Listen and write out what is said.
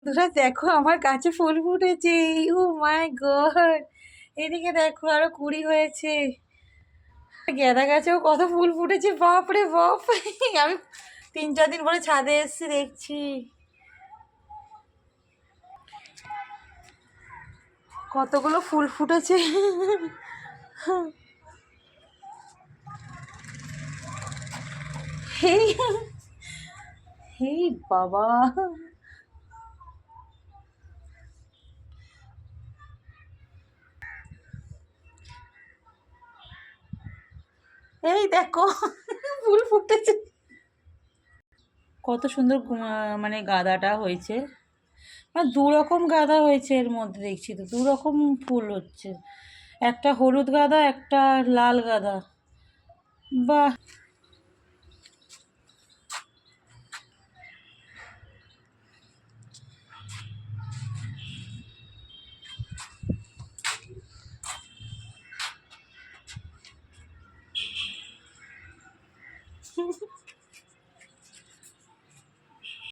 তোরা দেখো আমার গাছে ফুল ফুটেছে। ও মাই গড, এদিকে দেখো আরো কুড়ি হয়েছে। গেঁদা গাছেও কত ফুল ফুটেছে, বাপ রে বাপ। আমি 3-4 দিন পরে ছাদে এসেছি, দেখছি কতগুলো ফুল ফুটেছে। এই এই বাবা, এই দেখো ফুল ফুটেছে। কত সুন্দর মানে গাঁদাটা হয়েছে। মানে 2 রকম গাঁদা হয়েছে এর মধ্যে, দেখছি তো 2 রকম ফুল হচ্ছে। একটা হলুদ গাঁদা, একটা লাল গাঁদা। বাহ।